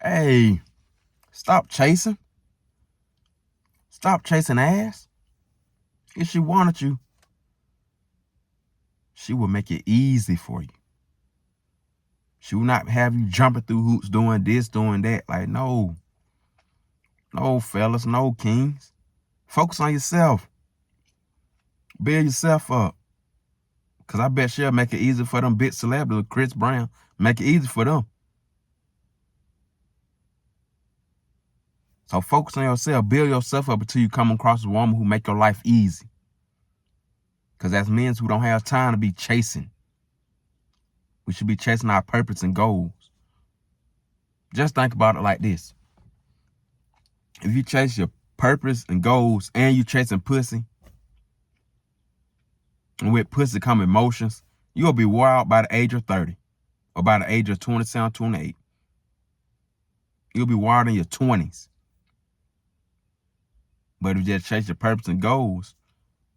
Hey, stop chasing. Stop chasing ass. If she wanted you, she would make it easy for you. She will not have you jumping through hoops, doing this, doing that. Like, no. No, fellas, no, kings. Focus on yourself. Build yourself up. Because I bet she'll make it easy for them big celebrities, Chris Brown. Make it easy for them. So focus on yourself. Build yourself up until you come across a woman who make your life easy. Because as men who don't have time to be chasing, we should be chasing our purpose and goals. Just think about it like this. If you chase your purpose and goals and you chasing pussy, and with pussy come emotions, you'll be wore out by the age of 30 or by the age of 27, 28. You'll be wired in your 20s. But if you just chase your purpose and goals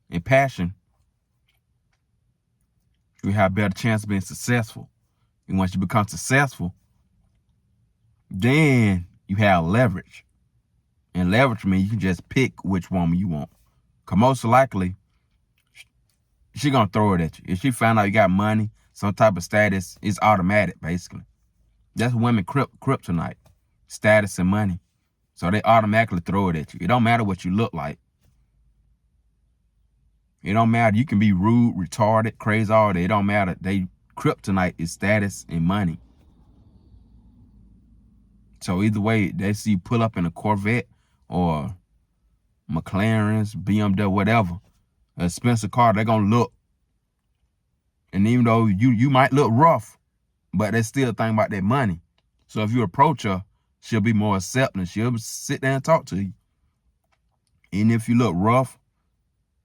and passion, you have a better chance of being successful. And once you become successful, then you have leverage. And leverage means you can just pick which woman you want. Because most likely, she going to throw it at you. If she find out you got money, some type of status, it's automatic, basically. That's women kryptonite, status and money. So they automatically throw it at you. It don't matter what you look like. It don't matter. You can be rude, retarded, crazy, all that. It don't matter. They kryptonite is status and money. So either way, they see you pull up in a Corvette or McLaren's, BMW, whatever, an expensive car, they're going to look. And even though you might look rough, but they still think about their money. So if you approach her, she'll be more accepting. She'll sit there and talk to you. And if you look rough,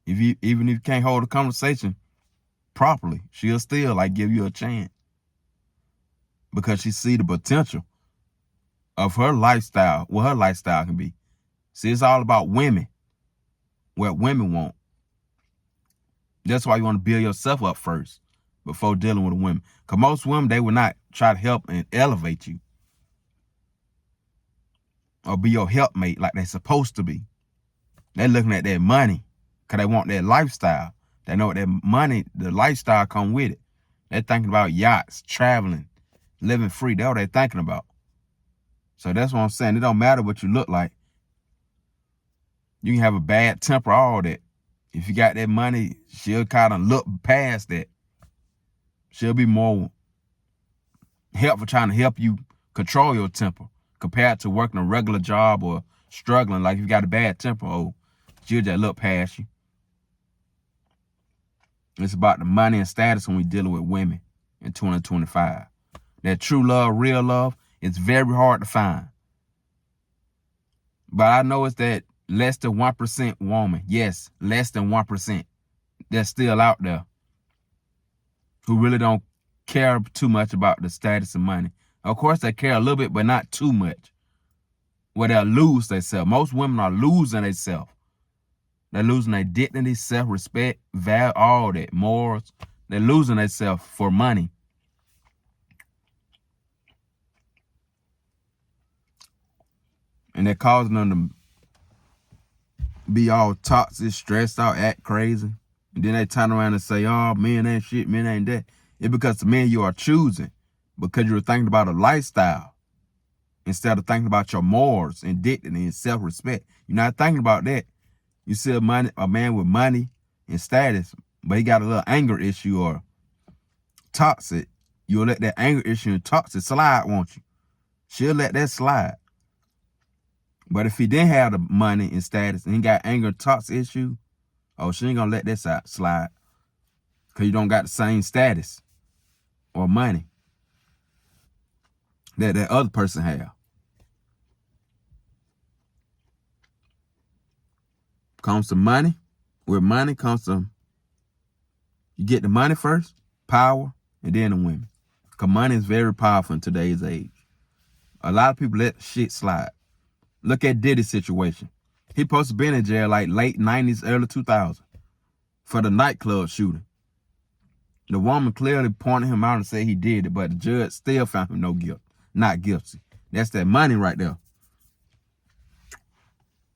even if you can't hold a conversation properly, she'll still like give you a chance. Because she see the potential of her lifestyle, what her lifestyle can be. See, it's all about women, what women want. That's why you want to build yourself up first before dealing with a woman. Because most women, they will not try to help and elevate you or be your helpmate like they're supposed to be. They're looking at their money because they want their lifestyle. They know what their money, the lifestyle come with it. They're thinking about yachts, traveling, living free. That's what they're thinking about. So that's what I'm saying. It don't matter what you look like. You can have a bad temper, all that. If you got that money, she'll kind of look past that. She'll be more helpful trying to help you control your temper compared to working a regular job or struggling. Like if you got a bad temper, oh, she'll just look past you. It's about the money and status when we dealing with women in 2025. That true love, real love, it's very hard to find. But I know it's that less than 1% woman. Yes, less than 1%. That's still out there who really don't care too much about the status and money. Of course, they care a little bit, but not too much. Where they'll lose themselves. Most women are losing themselves. They're losing their dignity, self-respect, value, all that, morals. They're losing themselves for money. And they're causing them to be all toxic, stressed out, act crazy. And then they turn around and say, oh, men ain't shit, men ain't that. It's because the men you are choosing, because you're thinking about a lifestyle instead of thinking about your morals and dignity and self-respect. You're not thinking about that. You see a man with money and status, but he got a little anger issue or toxic. You'll let that anger issue and toxic slide, won't you? She'll let that slide. But if he didn't have the money and status and he got anger and toxic issue, oh, she ain't gonna let that slide because you don't got the same status or money that that other person have. Comes to money. With money comes to, you get the money first, power, and then the women. Because money is very powerful in today's age. A lot of people let shit slide. Look at Diddy's situation. He supposed to be in jail like late 90s, early 2000s for the nightclub shooting. The woman clearly pointed him out and said he did it, but the judge still found him not guilty. That's that money right there.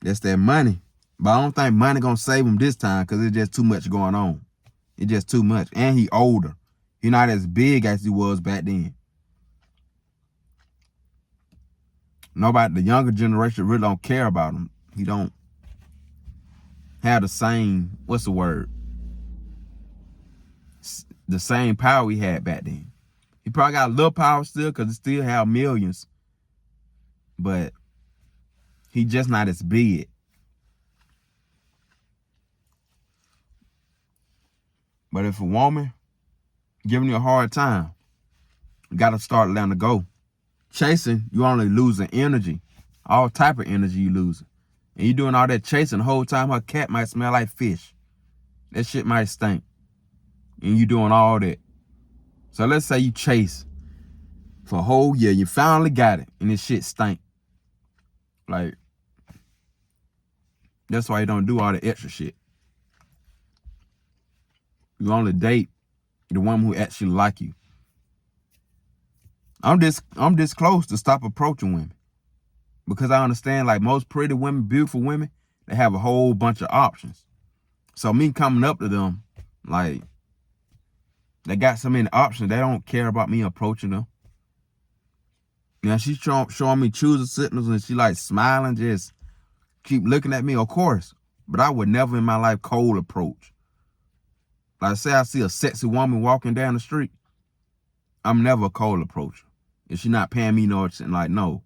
That's that money. But I don't think money gonna save him this time because it's just too much going on. It's just too much. And he older. He not as big as he was back then. Nobody, the younger generation really don't care about him. He don't have the same, what's the word? The same power he had back then. He probably got a little power still because he still have millions. But he just not as big. But if a woman giving you a hard time, you got to start letting her go. Chasing, you only losing energy. All type of energy you losing. And you doing all that chasing the whole time, her cat might smell like fish. That shit might stink. And you doing all that. So let's say you chase for a whole year. You finally got it. And this shit stink. Like, that's why you don't do all the extra shit. You only date the woman who actually like you. I'm this close to stop approaching women. Because I understand, like, most pretty women, beautiful women, they have a whole bunch of options. So me coming up to them, like, they got so many options, they don't care about me approaching them. Now she's showing me choosing signals and she like smiling, just keep looking at me, of course. But I would never in my life cold approach. Like, say I see a sexy woman walking down the street, I'm never a cold approacher. If she not paying me no attention, like, no.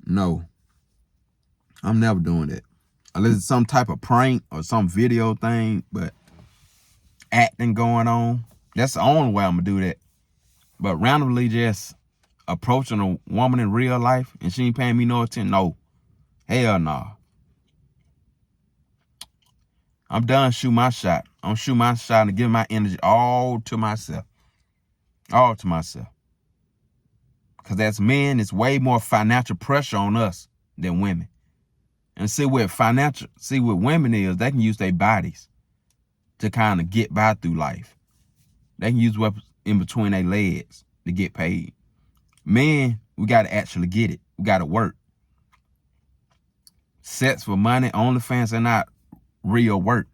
No. I'm never doing that. Unless it's some type of prank or some video thing, but acting going on, that's the only way I'm gonna do that. But randomly just approaching a woman in real life and she ain't paying me no attention, no. Hell nah. I'm done shooting my shot. I'm shooting my shot and giving my energy all to myself. All to myself. Because as men, it's way more financial pressure on us than women. And see what women is, they can use their bodies to kind of get by through life. They can use weapons in between their legs to get paid. Men, we got to actually get it. We got to work. Sex for money, OnlyFans are not real work.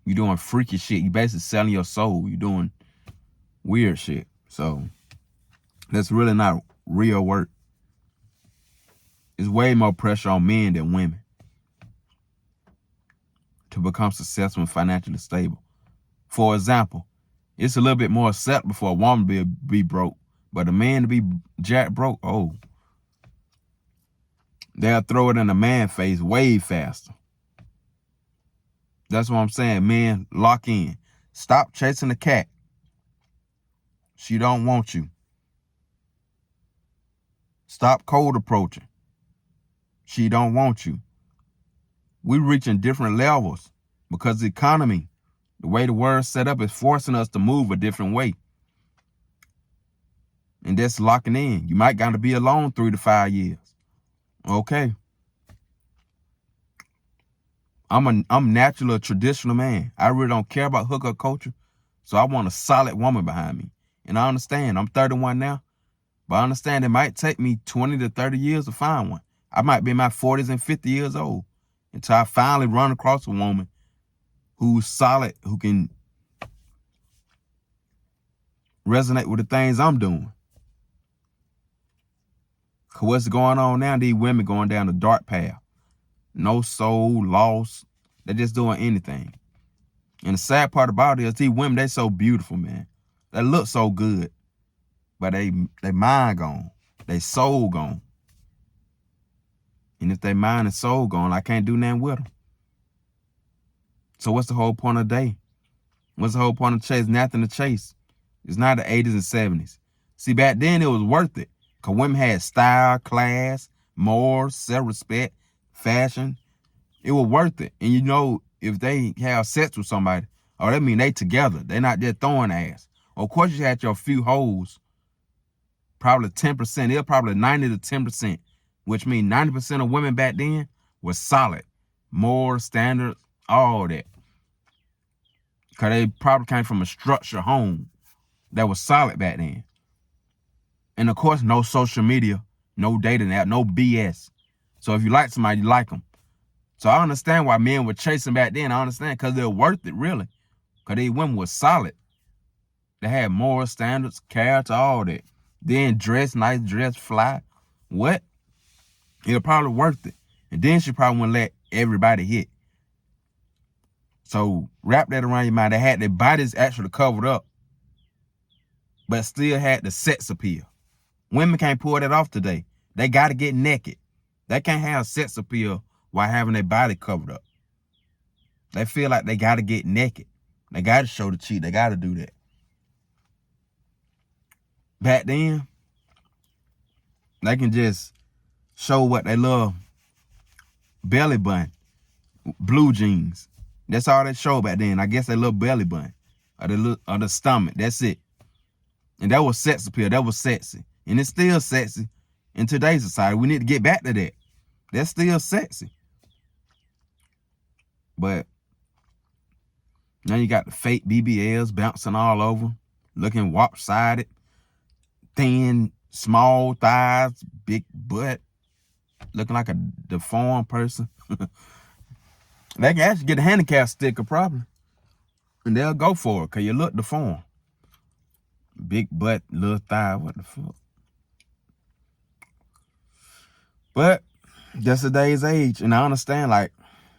You doing freaky shit. You basically selling your soul. You doing weird shit. So that's really not real work. It's way more pressure on men than women to become successful and financially stable. For example, it's a little bit more acceptable for a woman to be broke, but a man to be jack broke, oh, they'll throw it in a man's face way faster. That's what I'm saying, men, lock in. Stop chasing the cat. She don't want you. Stop cold approaching. She don't want you. We reaching different levels because the economy, the way the world's set up, is forcing us to move a different way. And that's locking in. You might got to be alone 3 to 5 years. Okay. I'm naturally a traditional man. I really don't care about hookup culture. So I want a solid woman behind me. And I understand. I'm 31 now. But I understand it might take me 20 to 30 years to find one. I might be in my 40s and 50 years old until I finally run across a woman who's solid, who can resonate with the things I'm doing. Because what's going on now, these women going down the dark path. No soul, lost. They're just doing anything. And the sad part about it is these women, they so beautiful, man. They look so good. But they mind gone. They soul gone. And if they mind and soul gone, I can't do nothing with them. So what's the whole point of the day? What's the whole point of chase? Nothing to chase. It's not the 80s and 70s. See, back then it was worth it. Because women had style, class, morals, self-respect, fashion. It was worth it. And you know, if they have sex with somebody, oh, that mean they together. They're not just throwing ass. Of course, you had your few hoes. Probably 10%. It was probably 90 to 10%. Which means 90% of women back then were solid. Morals, standards, all that. Because they probably came from a structured home. that was solid back then. And of course, no social media, no dating app, no BS. So if you like somebody, you like them. So I understand why men were chasing back then. I understand, because they're worth it, really. Because these women were solid. They had moral standards, character, all that. Then dress, nice dress, fly. What? It was probably worth it. And then she probably wouldn't let everybody hit. So wrap that around your mind. They had their bodies actually covered up, but still had the sex appeal. Women can't pull that off today. They got to get naked. They can't have sex appeal while having their body covered up. They feel like they got to get naked. They got to show the cheek. They got to do that. Back then, they can just show what they love. Belly button, blue jeans. That's all they show back then. I guess they love belly button or the stomach. That's it. And that was sex appeal. That was sexy. And it's still sexy in today's society. We need to get back to that. That's still sexy. But now you got the fake BBLs bouncing all over, looking lopsided, thin, small thighs, big butt, looking like a deformed person. They can actually get a handicap sticker probably, and they'll go for it because you look deformed. Big butt, little thigh, what the fuck? But that's today's age, and I understand, like,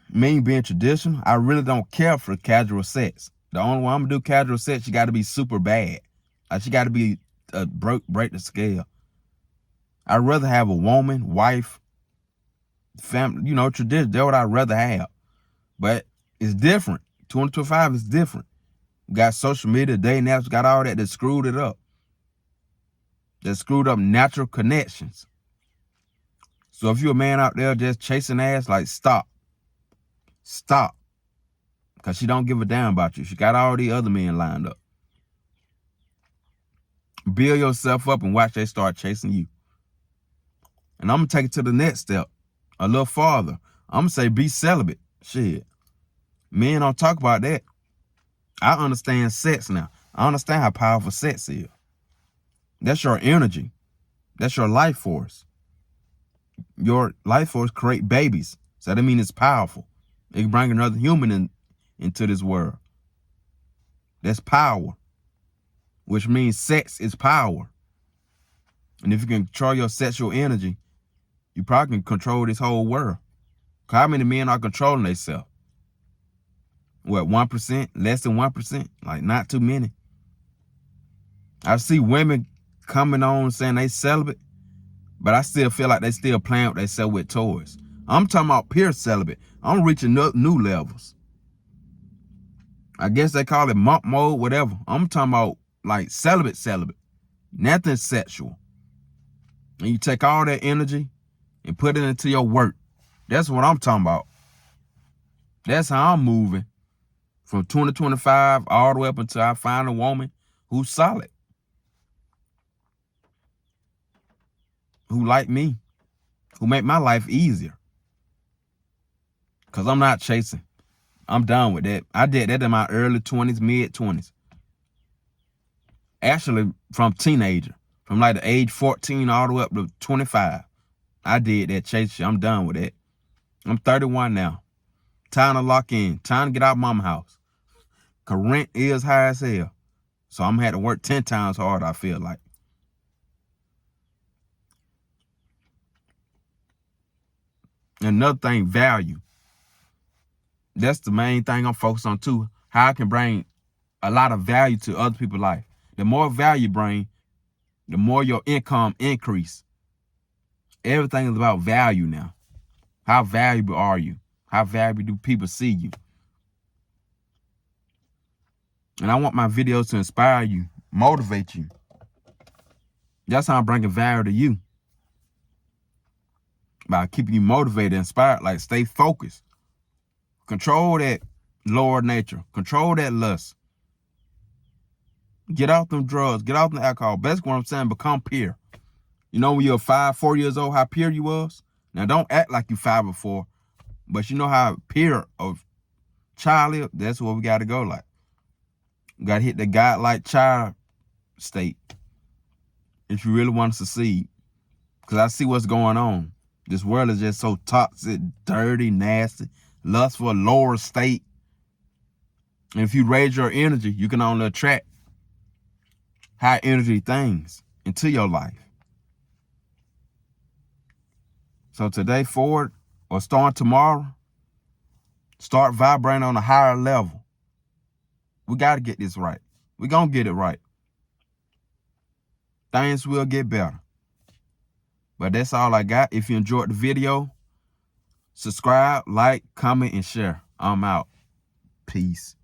me being traditional, I really don't care for casual sex. The only way I'm gonna do casual sex, you gotta be super bad. Like, you gotta be break the scale. I'd rather have a woman, wife, family, tradition. That's what I'd rather have. But it's different. 2025 is different. We got social media, dating apps, got all that screwed it up. That screwed up natural connections. So if you're a man out there just chasing ass, like, stop. Stop. Because she don't give a damn about you. She got all these other men lined up. Build yourself up and watch they start chasing you. And I'm going to take it to the next step, a little farther. I'm going to say be celibate. Shit. Men don't talk about that. I understand sex now. I understand how powerful sex is. That's your energy. That's your life force. Your life force create babies. So that means it's powerful. It can bring another human into this world. That's power. Which means sex is power. And if you can control your sexual energy, you probably can control this whole world. How many men are controlling themselves? What, 1%? Less than 1%? Like, not too many. I see women coming on saying they celibate, but I still feel like they still playing with themselves with toys. I'm talking about pure celibate. I'm reaching new levels. I guess they call it monk mode, whatever. I'm talking about like celibate. Nothing sexual. And you take all that energy and put it into your work. That's what I'm talking about. That's how I'm moving from 2025 all the way up until I find a woman who's solid, who like me, who make my life easier. Because I'm not chasing. I'm done with that. I did that in my early 20s, mid 20s. Actually, from teenager, from like the age 14 all the way up to 25. I did that chase shit. I'm done with that. I'm 31 now. Time to lock in. Time to get out of mama's house. Because rent is high as hell. So I'm going to have to work 10 times harder, I feel like. Another thing, value. That's the main thing I'm focused on too. How I can bring a lot of value to other people's life. The more value you bring, the more your income increase. Everything is about value now. How valuable are you? How valuable do people see you? And I want my videos to inspire you, motivate you. That's how I'm bringing value to you. By keeping you motivated, inspired, like stay focused. Control that lower nature. Control that lust. Get off them drugs. Get off the alcohol. Basically what I'm saying, become pure. You know when you're 4 years old, how pure you was? Now don't act like you 5 or 4, but you know how pure of child is? That's where we got to go like. We got to hit the godlike child state if you really want to succeed. Because I see what's going on. This world is just so toxic, dirty, nasty, lustful, lower state. And if you raise your energy, you can only attract high energy things into your life. So today forward, or starting tomorrow, start vibrating on a higher level. We got to get this right. We're going to get it right. Things will get better. But that's all I got. If you enjoyed the video, subscribe, like, comment, and share. I'm out. Peace.